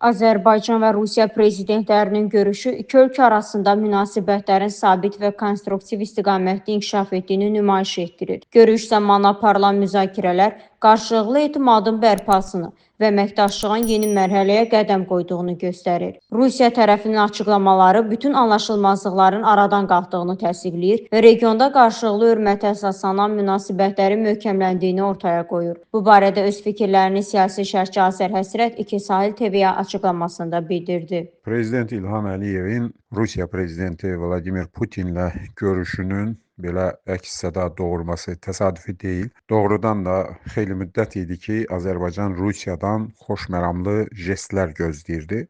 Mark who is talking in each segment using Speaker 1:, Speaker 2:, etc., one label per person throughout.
Speaker 1: Azərbaycan və Rusiya prezidentlərinin görüşü iki ölkə arasında münasibətlərin sabit və konstruktiv istiqamətdə inkişaf etdiyini nümayiş etdirir. Görüş zamanı aparılan müzakirələr qarşılıqlı etimadın bərpasını və əməkdaşlığın yeni mərhələyə qədəm qoyduğunu göstərir. Rusiya tərəfinin açıqlamaları bütün anlaşılmazlıqların aradan qalxdığını təsdiqləyir və regionda qarşılıqlı hörmətə əsaslanan münasibətlərin möhkəmləndiyini ortaya qoyur. Bu barədə öz fikirlərini siyasi şərhçi Azər Həsrət İki Sahil TV-yə açıqlamasında bildirdi.
Speaker 2: Prezident İlham Əliyevin Rusiya prezidenti Vladimir Putinlə görüşünün belə əks-səda doğurması təsadüfi deyil. Doğrudan da xeyli müddət idi ki, Azərbaycan Rusiyadan xoşməramlı jestlər gözləyirdi.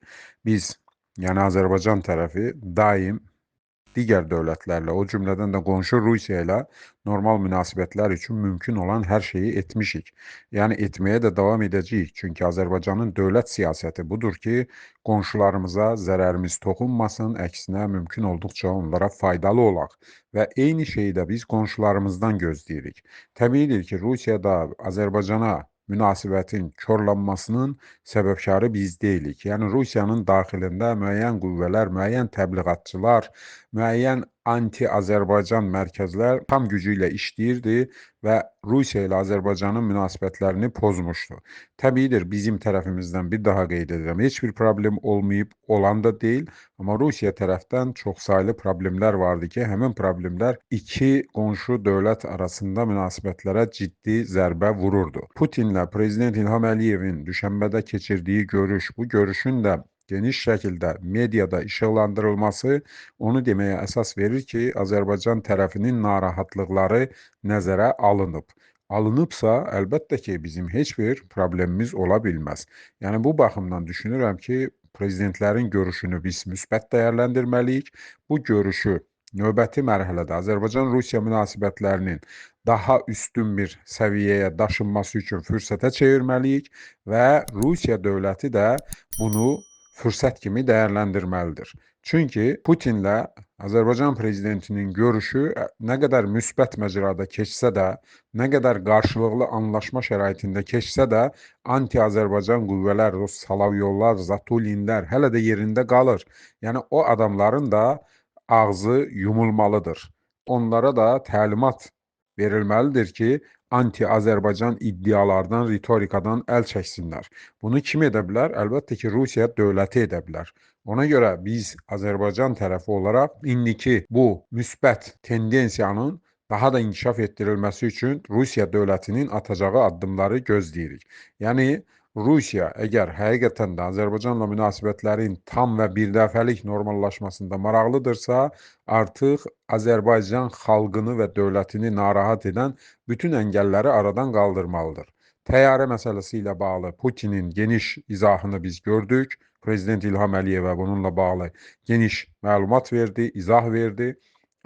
Speaker 2: Biz, yəni Azərbaycan tərəfi daim digər dövlətlərlə, o cümlədən də qonşu Rusiya ilə normal münasibətlər üçün mümkün olan hər şeyi etmişik. Yəni etməyə də davam edəcəyik. Çünki Azərbaycanın dövlət siyasəti budur ki, qonşularımıza zərərimiz toxunmasın, əksinə mümkün olduqca onlara faydalı olaq. Və eyni şeyi də biz qonşularımızdan gözləyirik. Təbiidir ki, Rusiya da Azərbaycana münasibətin korlanmasının səbəbkarı biz deyilik. Yəni Rusiyanın daxilində müəyyən qüvvələr, müəyyən təbliğatçılar, müəyyən anti-Azərbaycan mərkəzlər tam gücü ilə işləyirdi və Rusiya ilə Azərbaycanın münasibətlərini pozmuşdu. Təbiidir, bizim tərəfimizdən bir daha qeyd edirəm, heç bir problem olmayıb, olan da deyil, amma Rusiya tərəfdən çoxsaylı problemlər vardı ki, həmin problemlər iki qonşu dövlət arasında münasibətlərə ciddi zərbə vururdu. Putinlə Prezident İlham Əliyevin düşənbədə keçirdiyi görüş, bu görüşün də geniş şəkildə mediada işıqlandırılması onu deməyə əsas verir ki, Azərbaycan tərəfinin narahatlıqları nəzərə alınıb. Alınıbsa, əlbəttə ki, bizim heç bir problemimiz ola bilməz. Yəni, bu baxımdan düşünürəm ki, prezidentlərin görüşünü biz müsbət dəyərləndirməliyik. Bu görüşü növbəti mərhələdə Azərbaycan-Rusiya münasibətlərinin daha üstün bir səviyyəyə daşınması üçün fürsətə çevirməliyik və Rusiya dövləti də bunu fürsət kimi dəyərləndirməlidir. Çünki Putinlə Azərbaycan prezidentinin görüşü nə qədər müsbət məcrada keçsə də, nə qədər qarşılıqlı anlaşma şəraitində keçsə də, anti-Azərbaycan qüvvələr, o Salavyollar, Zatulinlər hələ də yerində qalır. Yəni o adamların da ağzı yumulmalıdır. Onlara da təlimat verilməlidir ki, anti-Azərbaycan iddialardan, ritorikadan əl çəksinlər. Bunu kim edə bilər? Əlbəttə ki, Rusiya dövləti edə bilər. Ona görə biz Azərbaycan tərəfi olaraq indiki bu müsbət tendensiyanın daha da inkişaf etdirilməsi üçün Rusiya dövlətinin atacağı addımları gözləyirik. Yəni, Rusiya əgər həqiqətən də Azərbaycanla münasibətlərin tam və birdəfəlik normallaşmasında maraqlıdırsa, artıq Azərbaycan xalqını və dövlətini narahat edən bütün əngəlləri aradan qaldırmalıdır. Təyyarə məsələsi ilə bağlı Putinin geniş izahını biz gördük. Prezident İlham Əliyevə bununla bağlı geniş məlumat verdi, izah verdi.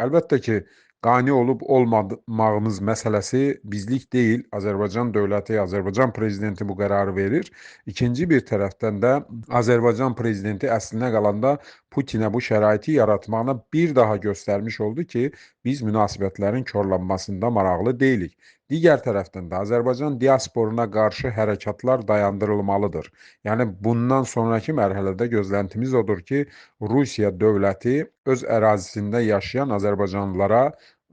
Speaker 2: Əlbəttə ki, qane olub olmamağımız məsələsi bizlik deyil. Azərbaycan dövləti, Azərbaycan prezidenti bu qərarı verir. İkinci bir tərəfdən də Azərbaycan prezidenti əslinə qalanda Putinə bu şəraiti yaratmağına bir daha göstərmiş oldu ki, biz münasibətlərin korlanmasında maraqlı deyilik. Digər tərəfdən də Azərbaycan diasporuna qarşı hərəkatlar dayandırılmalıdır. Yəni, bundan sonraki mərhələdə gözləntimiz odur ki, Rusiya dövləti öz ərazisində yaşayan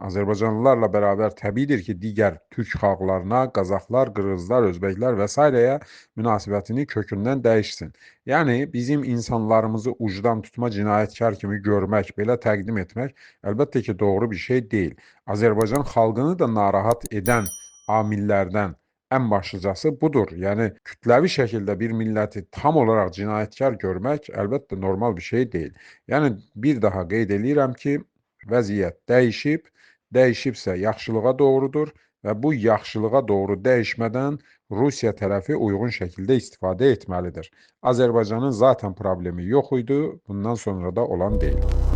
Speaker 2: Azərbaycanlılarla bərabər təbiidir ki, digər türk xalqlarına, Qazaxlar, Qırğızlar, Özbəklər və s. münasibətini kökündən dəyişsin. Yəni, bizim insanlarımızı ucdan tutma cinayətkar kimi görmək, belə təqdim etmək əlbəttə ki, doğru bir şey deyil. Azərbaycan xalqını da narahat edən amillərdən ən başlıcası budur. Yəni, kütləvi şəkildə bir milləti tam olaraq cinayətkar görmək əlbəttə normal bir şey deyil. Yəni, bir daha qeyd edirəm ki, vəziyyət dəyişib, dəyişibsə yaxşılığa doğrudur və bu yaxşılığa doğru dəyişmədən Rusiya tərəfi uyğun şəkildə istifadə etməlidir. Azərbaycanın zaten problemi yox idi, bundan sonra da olan deyil.